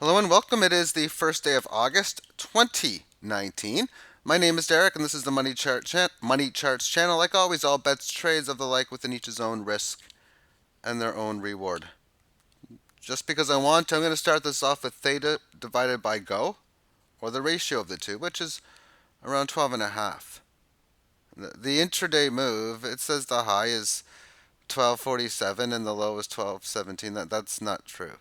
Hello and welcome. It is the first day of August 2019. My name is Derek and this is the Money Charts channel. Like always, all bets, trades of the like within each his own risk and their own reward. Just because I want to, I'm going to start this off with theta divided by Go, or the ratio of the two, which is around 12 and a half. The intraday move, it says the high is 1247 and the low is 1217. That's not true.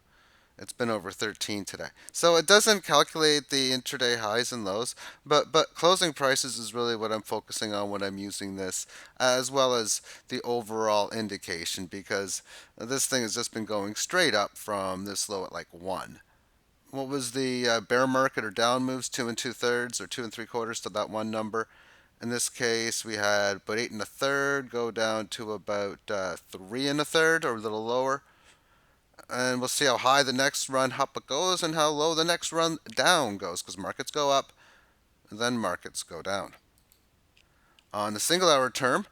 It's been over 13 today. So it doesn't calculate the intraday highs and lows, but closing prices is really what I'm focusing on when I'm using this, as well as the overall indication, because this thing has just been going straight up from this low at like 1. What was the bear market or down moves? 2 2/3 or 2 3/4 to that one number. In this case, we had about 8 1/3 go down to about 3 1/3 or a little lower, and we'll see how high the next run up goes and how low the next run down goes, because markets go up, then markets go down. On the single hour term,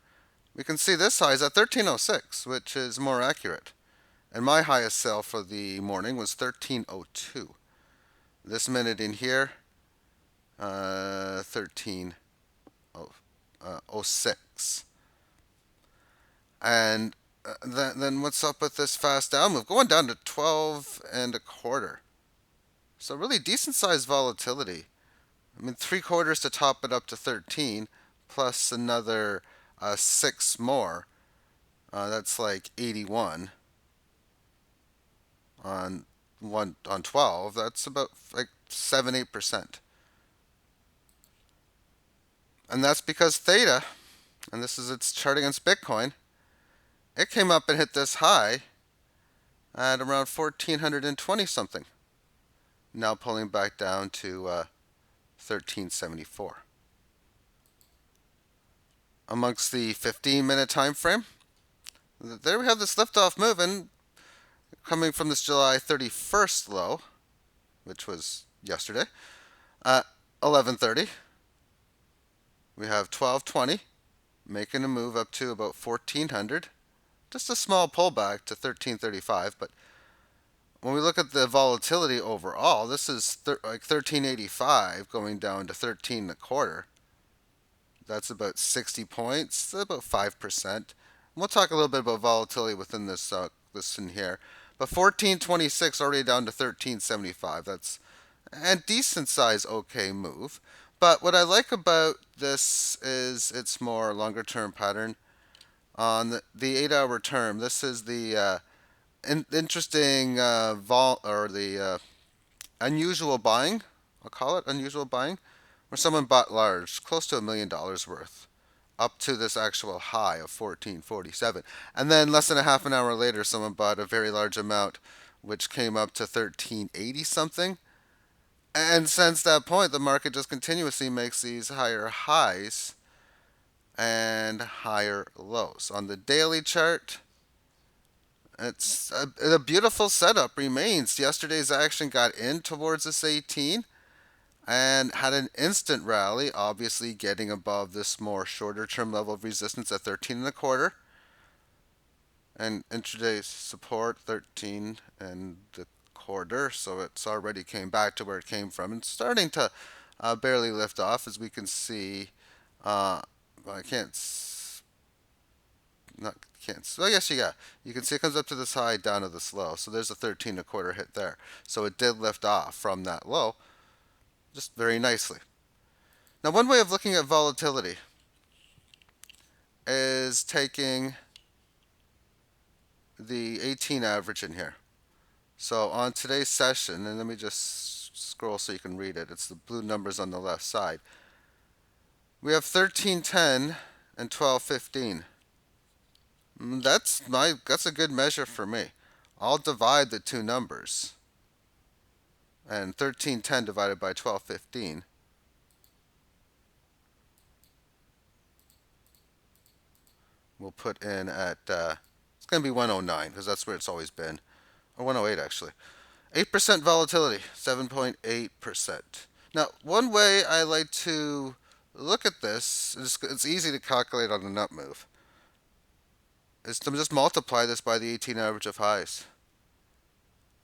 we can see this high is at 1306, which is more accurate. And my highest sell for the morning was 1302. This minute in here, 1306. And then what's up with this fast down move? Going down to 12 1/4. So really decent sized volatility. I mean, 3/4 to top it up to 13, plus another 6 more. That's like 81 on 12. That's about like 7 8%, and that's because theta, and this is its chart against Bitcoin. It came up and hit this high at around 1420 something. Now pulling back down to 1374. Amongst the 15-minute time frame, there we have this liftoff moving, coming from this July 31st low, which was yesterday, at 11:30. We have 1220 making a move up to about 1400. Just a small pullback to 1335, but when we look at the volatility overall, this is like 1385 going down to 13 1/4. That's about 60 points, about 5%. We'll talk a little bit about volatility within this in here. But 1426 already down to 1375. That's a decent size okay move. But what I like about this is its more longer term pattern. On the 8 hour term, this is the interesting unusual buying. I'll call it unusual buying, where someone bought large, close to $1 million worth, up to this actual high of 1447, and then less than a half an hour later, someone bought a very large amount, which came up to 1380 something. And since that point, the market just continuously makes these higher highs and higher lows. On the daily chart, it's a beautiful setup remains. Yesterday's action got in towards this 18 and had an instant rally, obviously getting above this more shorter term level of resistance at 13 1/4, and intraday support 13 1/4. So it's already came back to where it came from and starting to barely lift off, as we can see. I can't. Well, yes, you got. You can see it comes up to this high, down to this low. So there's a 13 1/4 hit there. So it did lift off from that low, just very nicely. Now, one way of looking at volatility is taking the 18 average in here. So on today's session, and let me just scroll so you can read it. It's the blue numbers on the left side. We have 1310 and 1215. That's a good measure for me. I'll divide the two numbers, and 1310 divided by 1215 we'll put in at it's going to be 109, because that's where it's always been, or 108 actually. 8% volatility, 7.8%. Now, one way I like to look at this, it's easy to calculate on a nut move, is to just multiply this by the 18 average of highs.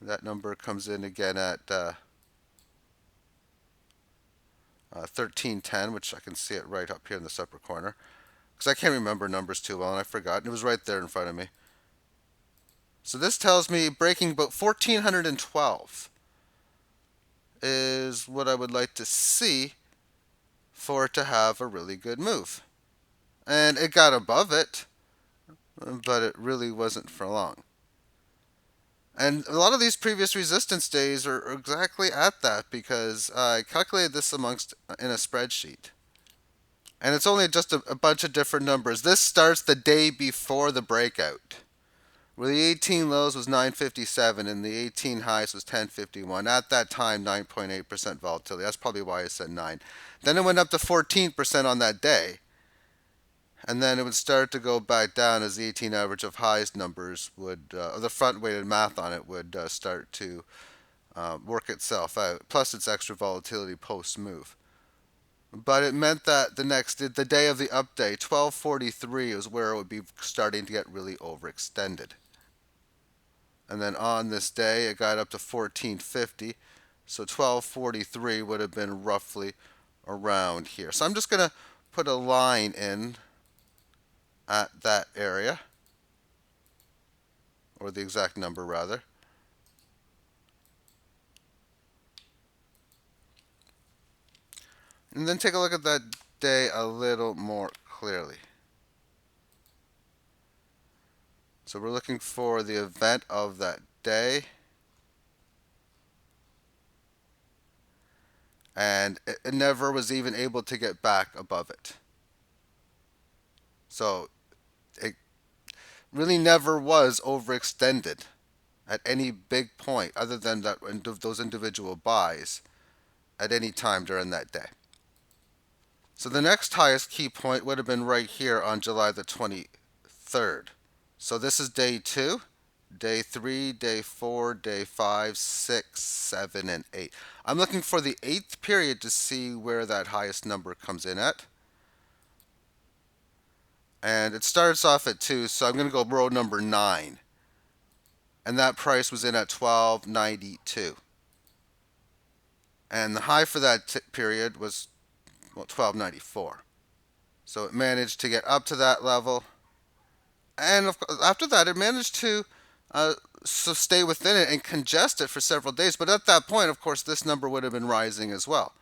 That number comes in again at 1310, which I can see it right up here in this upper corner. Because I can't remember numbers too well, and I forgot. And it was right there in front of me. So this tells me breaking about 1412 is what I would like to see for it to have a really good move. And it got above it, but it really wasn't for long. And a lot of these previous resistance days are exactly at that because I calculated this amongst in a spreadsheet. And it's only just a bunch of different numbers. This starts the day before the breakout, where the 18 lows was 957 and the 18 highs was 1051. At that time, 9.8% volatility. That's probably why I said 9. Then it went up to 14% on that day. And then it would start to go back down as the 18 average of highs numbers would, the front weighted math on it would start to work itself out. Plus its extra volatility post move. But it meant that the day of the update, 1243 is where it would be starting to get really overextended. And then on this day, it got up to 1450. So 1243 would have been roughly around here. So I'm just going to put a line in at that area, or the exact number rather. And then take a look at that day a little more clearly. So we're looking for the event of that day. And it never was even able to get back above it. So it really never was overextended at any big point other than those individual buys at any time during that day. So the next highest key point would have been right here on July the 23rd. So this is day 2, day 3, day 4, day 5, 6, 7, and 8. I'm looking for the 8th period to see where that highest number comes in at. And it starts off at 2, so I'm going to go row number 9. And that price was in at $12.92. And the high for that period was $12.94. So it managed to get up to that level. And after that, it managed to stay within it and congest it for several days. But at that point, of course, this number would have been rising as well.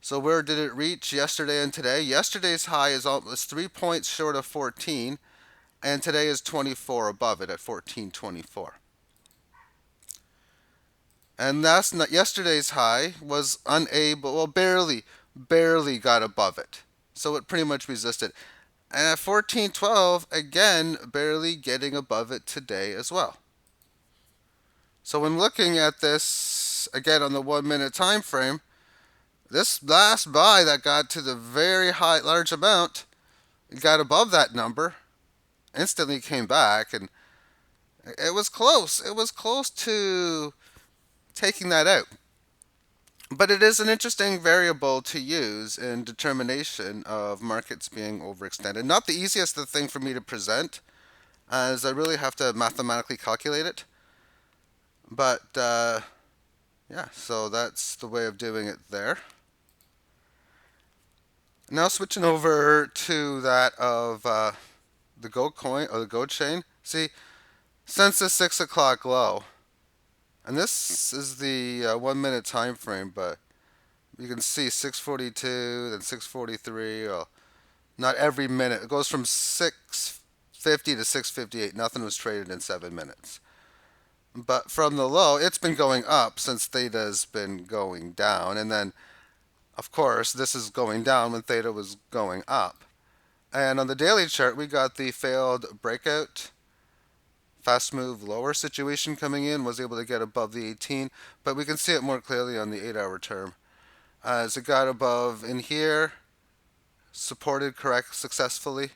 So where did it reach yesterday and today? Yesterday's high is almost 3 points short of 14, and today is 24 above it at 14.24. And that's not yesterday's high was unable, well, barely got above it. So it pretty much resisted. And at 14.12, again, barely getting above it today as well. So when looking at this again on the 1 minute time frame, this last buy that got to the very high, large amount, it got above that number, instantly came back, and it was close. It was close to taking that out. But it is an interesting variable to use in determination of markets being overextended. Not the easiest thing for me to present, as I really have to mathematically calculate it. But yeah, so that's the way of doing it there. Now switching over to that of the GoCoin or the GoChain. See, since the 6 o'clock low, and this is the 1 minute time frame, but you can see 642, then 643. Well, not every minute. It goes from 650 to 658. Nothing was traded in 7 minutes. But from the low, it's been going up since theta's been going down, and then of course, this is going down when theta was going up. And on the daily chart, we got the failed breakout, fast move lower situation coming in, was able to get above the 18, but we can see it more clearly on the 8-hour term. As it got above in here, supported correct successfully,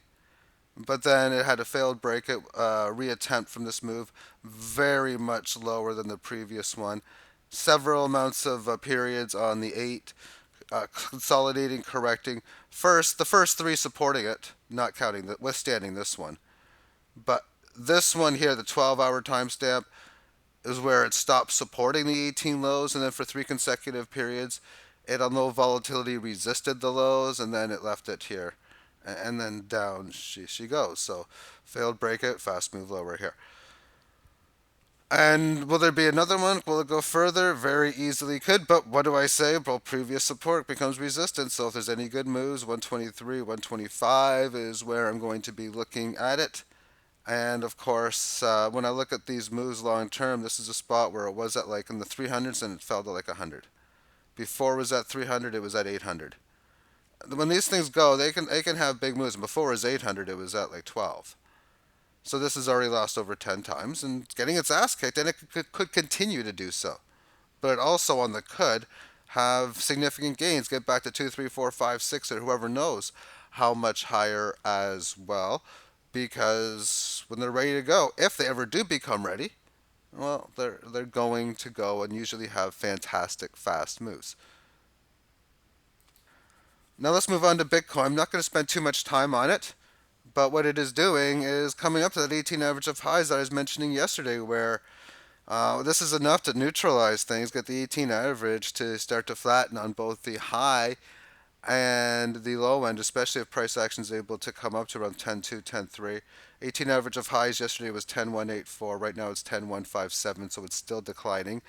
but then it had a failed breakout, reattempt from this move, very much lower than the previous one. Several amounts of periods on the 8, consolidating, correcting. The first 3 supporting it, not counting withstanding this one. But this one here, the 12-hour timestamp, is where it stopped supporting the 18 lows, and then for 3 consecutive periods, it on low volatility resisted the lows, and then it left it here, and then down she goes. So failed breakout, fast move lower here. And will there be another one? Will it go further? Very easily could. But what do I say? Well, previous support becomes resistance. So if there's any good moves, 123, 125 is where I'm going to be looking at it. And of course, when I look at these moves long term, this is a spot where it was at like in the 300s and it fell to like 100. Before it was at 300, it was at 800. When these things go, they can have big moves. And before it was 800, it was at like 12. So this has already lost over 10 times and getting its ass kicked, and it could continue to do so. But it also on the could have significant gains, get back to 2, 3, 4, 5, 6, or whoever knows how much higher as well. Because when they're ready to go, if they ever do become ready, well, they're going to go and usually have fantastic fast moves. Now let's move on to Bitcoin. I'm not going to spend too much time on it. But what it is doing is coming up to that 18 average of highs that I was mentioning yesterday, where this is enough to neutralize things, get the 18 average to start to flatten on both the high and the low end, especially if price action is able to come up to around 10.2, 10.3. 18 average of highs yesterday was 10.184. Right now it's 10.157, so it's still declining.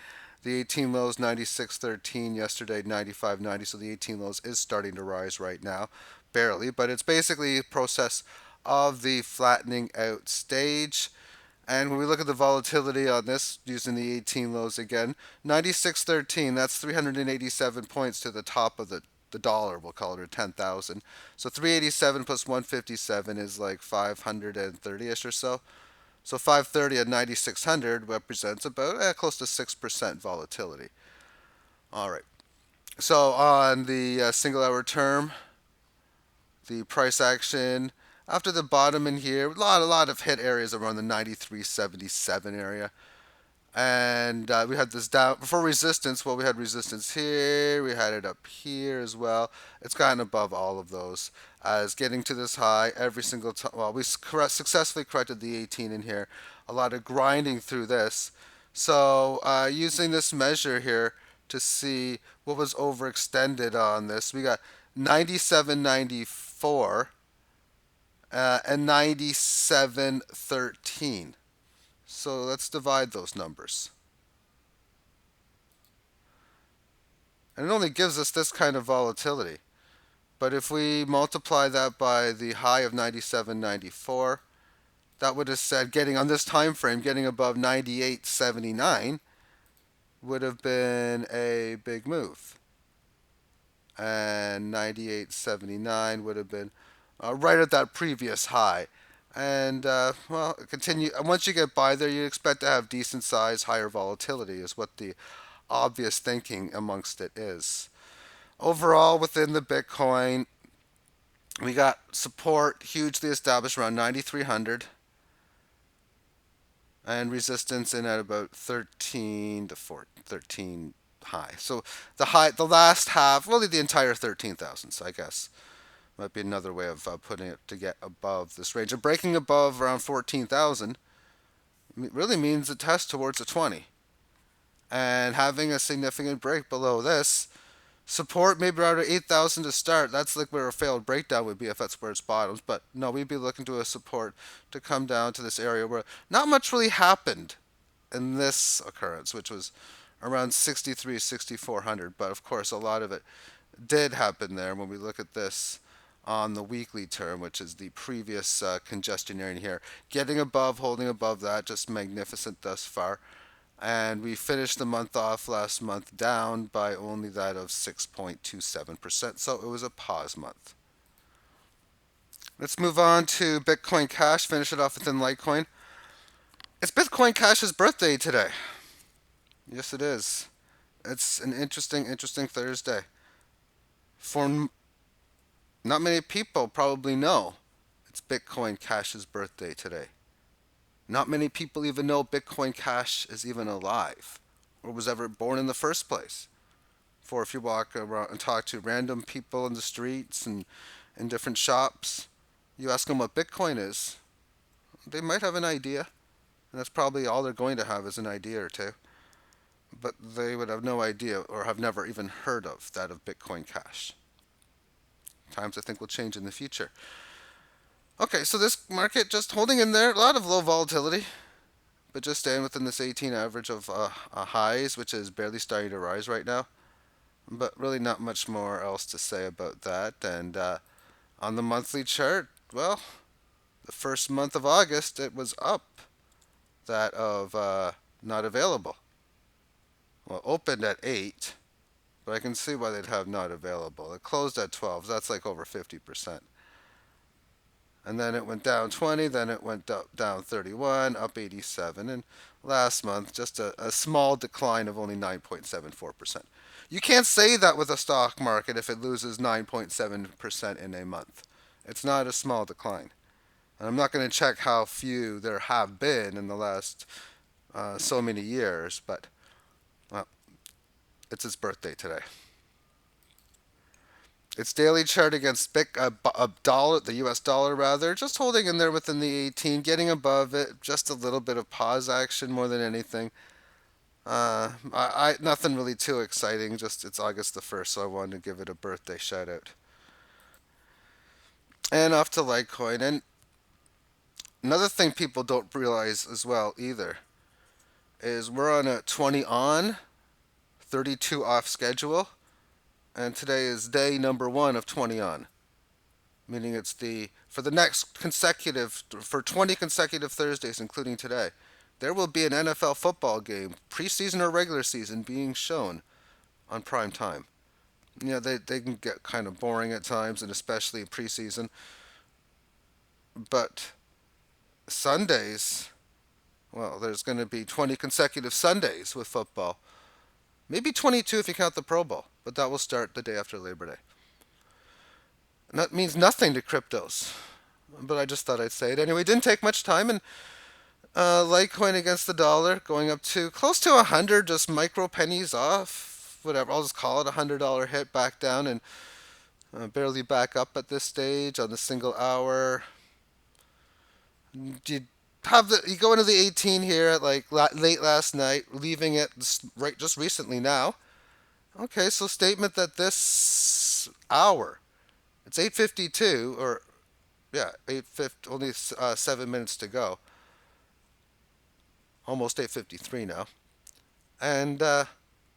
The 18 lows 96.13 yesterday, 95.90. So the 18 lows is starting to rise right now, barely, but it's basically a process of the flattening out stage. And when we look at the volatility on this, using the 18 lows again, 96.13, that's 387 points to the top of the dollar, we'll call it, or 10,000. So 387 plus 157 is like 530-ish or so. So 530 at 9600 represents about close to 6% volatility. All right. So on the single hour term, the price action after the bottom in here, a lot of hit areas around the 93.77 area. And we had this down before resistance. Well, we had resistance here, we had it up here as well. It's gotten above all of those as getting to this high every single time. Well, we successfully corrected the 18 in here. A lot of grinding through this. So using this measure here to see what was overextended on this, we got 97.94 and 97.13. So let's divide those numbers. And it only gives us this kind of volatility. But if we multiply that by the high of 97.94, that would have said getting on this time frame, getting above 98.79 would have been a big move. And 98.79 would have been right at that previous high. And well, continue. Once you get by there, you expect to have decent size, higher volatility, is what the obvious thinking amongst it is. Overall, within the Bitcoin, we got support hugely established around 9,300 and resistance in at about 13 to 13 high. So the last half, really the entire 13,000. So I guess might be another way of putting it to get above this range. And breaking above around 14,000 really means a test towards a 20. And having a significant break below this, support maybe around 8,000 to start. That's like where a failed breakdown would be if that's where it's bottoms. But no, we'd be looking to a support to come down to this area where not much really happened in this occurrence, which was around 63, 6,400. But of course, a lot of it did happen there when we look at this on the weekly term, which is the previous congestion area here. Getting above, holding above that, just magnificent thus far. And we finished the month off last month down by only that of 6.27%. So it was a pause month. Let's move on to Bitcoin Cash, finish it off within Litecoin. It's Bitcoin Cash's birthday today. Yes, it is. It's an interesting Thursday. For not many people probably know it's Bitcoin Cash's birthday today. Not many people even know Bitcoin Cash is even alive or was ever born in the first place. For if you walk around and talk to random people in the streets and in different shops, you ask them what Bitcoin is, they might have an idea. And that's probably all they're going to have is an idea or two. But they would have no idea or have never even heard of that of Bitcoin Cash. Times I think will change in the future. Okay, so this market just holding in there, a lot of low volatility, but just staying within this 18 average of highs, which is barely starting to rise right now. But really, not much more else to say about that. And on the monthly chart, well, the first month of August, it was up. That of not available. Well, opened at 8, but I can see why they'd have not available. It closed at 12. So that's like over 50%. And then it went down 20, then it went down 31, up 87, and last month just a small decline of only 9.74%. You can't say that with a stock market if it loses 9.7% in a month. It's not a small decline. And I'm not going to check how few there have been in the last so many years, but well, it's his birthday today. Its daily chart against a dollar, the U.S. dollar rather, just holding in there within the 18, getting above it, just a little bit of pause action more than anything. Nothing really too exciting. Just it's August the 1st, so I wanted to give it a birthday shout out. And off to Litecoin. And another thing people don't realize as well either is we're on a 20 on, 32 off schedule, and today is day number 1 of 20 on. Meaning it's the for the next consecutive for 20 consecutive Thursdays, including today, there will be an NFL football game, preseason or regular season, being shown on prime time. You know, they can get kind of boring at times, and especially preseason. But Sundays, well, there's going to be 20 consecutive Sundays with football. Maybe 22 if you count the Pro Bowl, but that will start the day after Labor Day. And that means nothing to cryptos, but I just thought I'd say it anyway. It didn't take much time, and Litecoin against the dollar going up to close to 100, just micro pennies off, whatever. I'll just call it $100 hit back down and barely back up at this stage on the single hour. You go into the 18 here at like late last night, leaving it right just recently now. Okay, so statement that this hour, it's 8:52 or yeah, 8:50, only 7 minutes to go. Almost 8:53 now, and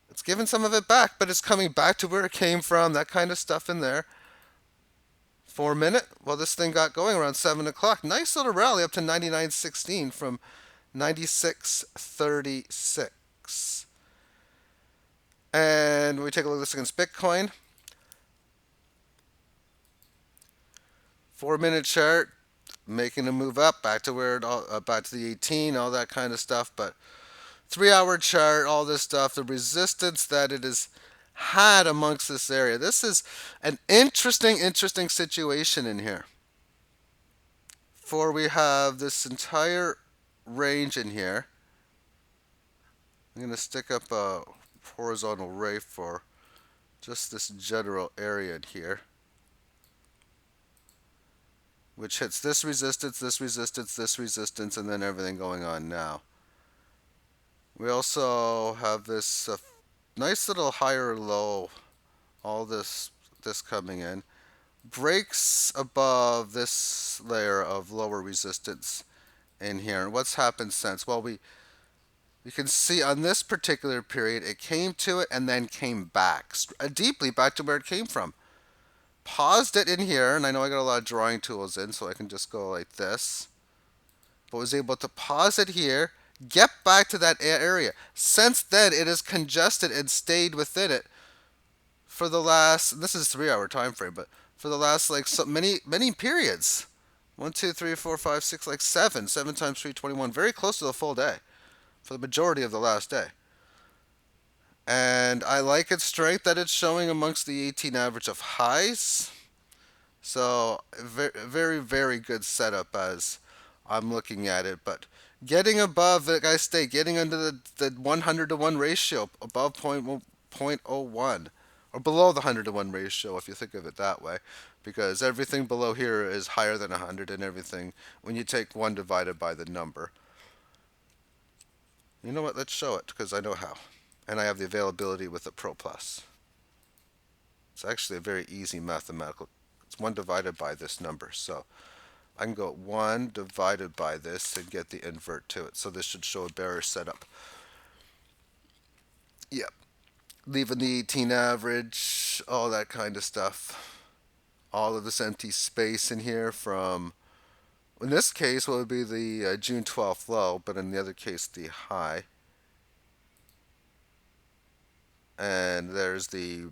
it's given some of it back, but it's coming back to where it came from. That kind of stuff in there. 4 minute. Well, this thing got going around 7 o'clock. Nice little rally up to 99.16 from 96.36. And when we take a look at this against Bitcoin, 4 minute chart making a move up back to where it all back to the 18, all that kind of stuff. But 3 hour chart, all this stuff, the resistance that it has had amongst this area. This is an interesting situation in here. For we have this entire range in here. I'm going to stick up a horizontal ray for just this general area in here, which hits this resistance, this resistance, this resistance, and then everything going on now. We also have this nice little higher low, all this coming in, breaks above this layer of lower resistance in here. And what's happened since? Well, we can see on this particular period, it came to it and then came back deeply back to where it came from. Paused it in here, and I know I got a lot of drawing tools in, so I can just go like this. But was able to pause it here, get back to that area. Since then, it has congested and stayed within it for the last, this is 3 hour time frame, but for the last like so many periods. 1, 2, 3, 4, 5, 6, like 7 times 3, 21, very close to the full day for the majority of the last day. And I like its strength that it's showing amongst the 18 average of highs. So very good setup as I'm looking at it. But getting above, like I say, getting under the 100 to 1 ratio, above 0.01, or below the 100 to 1 ratio, if you think of it that way, because everything below here is higher than 100, and everything when you take 1 divided by the number. You know what? Let's show it because I know how. And I have the availability with the Pro Plus. It's actually a very easy mathematical. It's 1 divided by this number. So I can go 1 divided by this and get the invert to it. So this should show a bearish setup. Yep. Leaving the 18 average, all that kind of stuff. All of this empty space in here from, in this case, what would be the June 12th low, but in the other case, the high. And there's the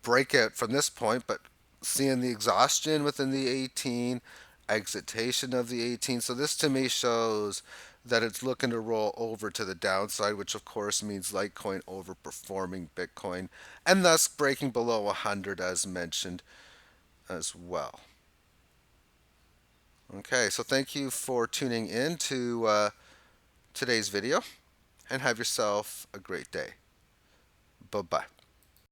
breakout from this point, but seeing the exhaustion within the 18, exitation of the 18. So this to me shows that it's looking to roll over to the downside, which of course means Litecoin overperforming Bitcoin and thus breaking below 100 as mentioned as well. Okay, so thank you for tuning in to today's video and have yourself a great day. Bye-bye.